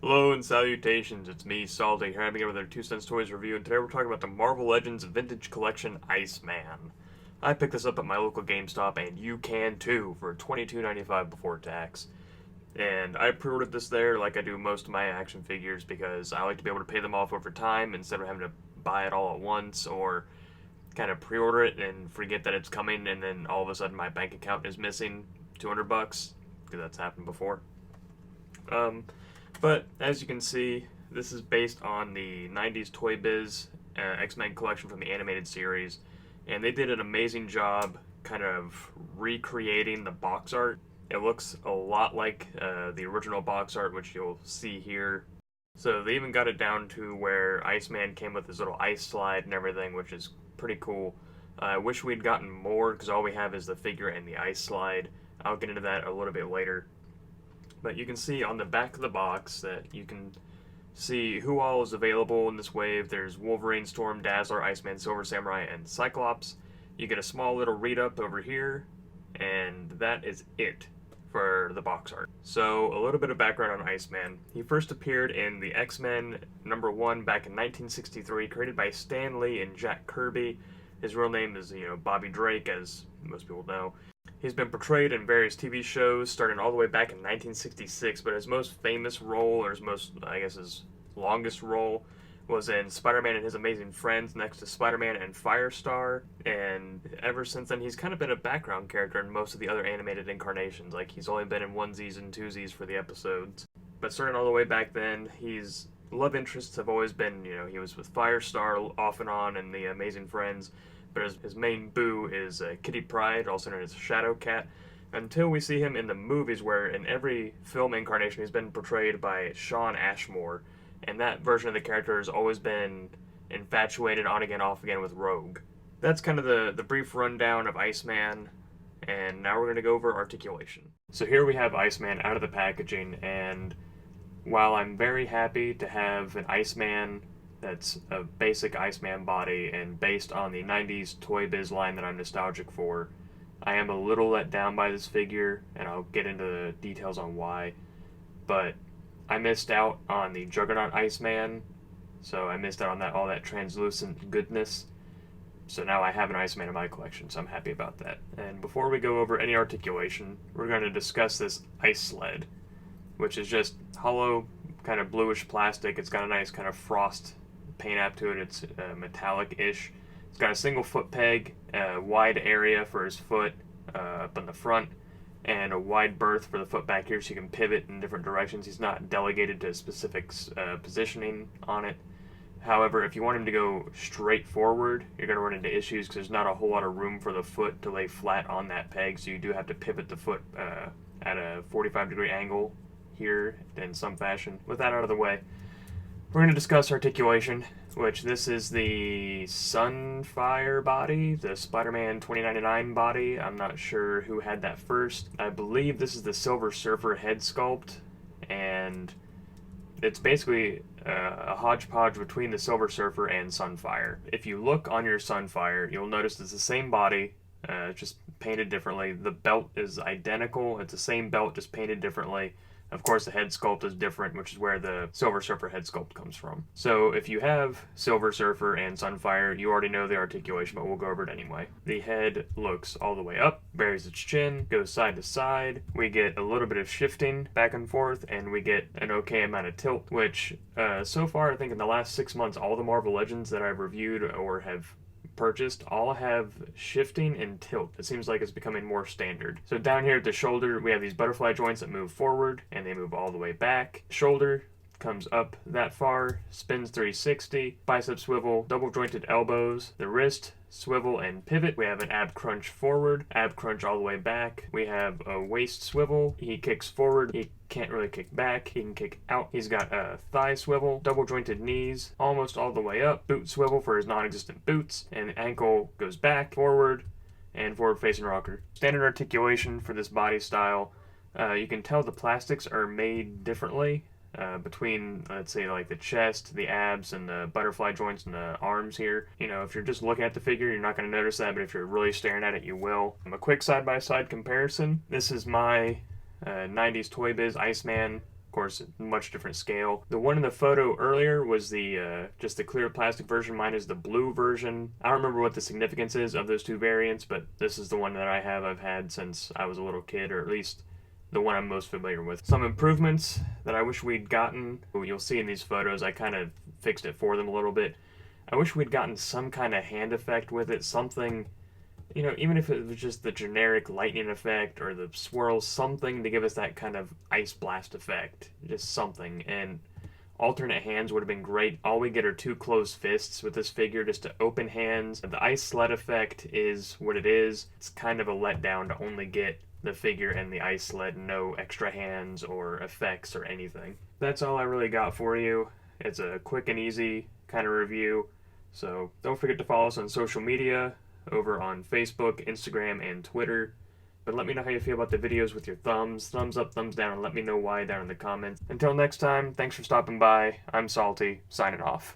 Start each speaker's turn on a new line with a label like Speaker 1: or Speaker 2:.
Speaker 1: Hello and salutations, it's me, Salty, here having another 2 Cents Toys review, and today we're talking about the Marvel Legends Vintage Collection Iceman. I picked this up at my local GameStop, and you can too, for $22.95 before tax. And I pre-ordered this there like I do most of my action figures because I like to be able to pay them off over time instead of having to buy it all at once or kind of pre-order it and forget that it's coming and then all of a sudden my bank account is missing 200 bucks, because that's happened before. But as you can see, this is based on the 90s Toybiz X-Men collection from the animated series, and they did an amazing job kind of recreating the box art. It looks a lot like the original box art, which you'll see here. So they even got it down to where Iceman came with his little ice slide and everything, which is pretty cool. I wish we'd gotten more, because all we have is the figure and the ice slide. I'll get into that a little bit later. But you can see on the back of the box that you can see who all is available in this wave. There's Wolverine, Storm, Dazzler, Iceman, Silver Samurai, and Cyclops. You get a small little read-up over here, and that is it for the box art. So, a little bit of background on Iceman. He first appeared in the X-Men #1 back in 1963, created by Stan Lee and Jack Kirby. His real name is, Bobby Drake, as most people know. He's been portrayed in various TV shows, starting all the way back in 1966, but his most famous role, or his longest role, was in Spider-Man and His Amazing Friends, next to Spider-Man and Firestar, and ever since then he's kind of been a background character in most of the other animated incarnations. Like, he's only been in onesies and twosies for the episodes. But starting all the way back then, his love interests have always been, he was with Firestar off and on in the Amazing Friends, but his main boo is Kitty Pryde, also known as Shadow Cat, until we see him in the movies, where in every film incarnation he's been portrayed by Shawn Ashmore, and that version of the character has always been infatuated on again, off again with Rogue. That's kind of the brief rundown of Iceman, and now we're going to go over articulation. So here we have Iceman out of the packaging, and while I'm very happy to have an Iceman that's a basic Iceman body and based on the 90s Toybiz line that I'm nostalgic for, I am a little let down by this figure, and I'll get into the details on why. But I missed out on the Juggernaut Iceman, so I missed out on all that translucent goodness. So now I have an Iceman in my collection, so I'm happy about that. And before we go over any articulation, we're going to discuss this ice sled, which is just hollow, kind of bluish plastic. It's got a nice kind of frost paint app to it. It's metallic-ish. It's got a single foot peg, a wide area for his foot up in the front, and a wide berth for the foot back here so you can pivot in different directions. He's not delegated to specific positioning on it. However, if you want him to go straight forward, you're going to run into issues because there's not a whole lot of room for the foot to lay flat on that peg, so you do have to pivot the foot at a 45-degree angle here in some fashion. With that out of the way, we're going to discuss articulation, which this is the Sunfire body, the Spider-Man 2099 body. I'm not sure who had that first. I believe this is the Silver Surfer head sculpt, and it's basically a hodgepodge between the Silver Surfer and Sunfire. If you look on your Sunfire, you'll notice it's the same body, just painted differently. The belt is identical. It's the same belt, just painted differently. Of course, the head sculpt is different, which is where the Silver Surfer head sculpt comes from. So if you have Silver Surfer and Sunfire, you already know the articulation, but we'll go over it anyway. The head looks all the way up, buries its chin, goes side to side. We get a little bit of shifting back and forth, and we get an okay amount of tilt, which so far, I think in the last 6 months, all the Marvel Legends that I've reviewed or have purchased all have shifting and tilt. It seems like it's becoming more standard. So down here at the shoulder, we have these butterfly joints that move forward and they move all the way back. Shoulder comes up that far, spins 360, bicep swivel, double jointed elbows, the wrist swivel and pivot. We have an ab crunch forward, ab crunch all the way back. We have a waist swivel. He kicks forward. He can't really kick back. He can kick out. He's got a thigh swivel, double jointed knees, almost all the way up, boot swivel for his non-existent boots, and the ankle goes back, forward, and forward facing rocker. Standard articulation for this body style. You can tell the plastics are made differently. Between, let's say, like the chest, the abs, and the butterfly joints and the arms here. If you're just looking at the figure, you're not going to notice that, but if you're really staring at it, you will. A quick side-by-side comparison. This is my 90s Toybiz Iceman course, much different scale. The one in the photo earlier was the just the clear plastic version. Mine is the blue version. I don't remember what the significance is of those two variants, but this is the one that I have. I've had since I was a little kid, or at least the one I'm most familiar with. Some improvements that I wish we'd gotten. You'll see in these photos, I kind of fixed it for them a little bit. I wish we'd gotten some kind of hand effect with it, something, you know, even if it was just the generic lightning effect or the swirls, something to give us that kind of ice blast effect. Just something. And alternate hands would have been great. All we get are two closed fists with this figure, just to open hands. The ice sled effect is what it is. It's kind of a letdown to only get the figure and the ice sled, no extra hands or effects or anything. That's all I really got for you. It's a quick and easy kind of review. So don't forget to follow us on social media, over on Facebook, Instagram, and Twitter. But let me know how you feel about the videos with your thumbs up, thumbs down, and let me know why down in the comments. Until next time, thanks for stopping by. I'm Salty, signing off.